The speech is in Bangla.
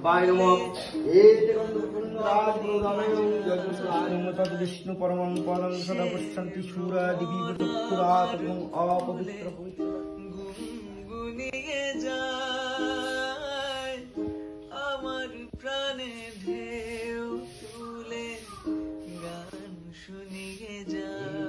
বায় নমঃ এতে বিষ্ণু পরমং পদং সদা পশ্যন্তি শূরা দিবি চক্ষুরাত এবং অপবিত্র পবিত্র গুনগুনিয়ে যায় আমার প্রাণে ঢেউ তুলে গান শুনিয়ে যায়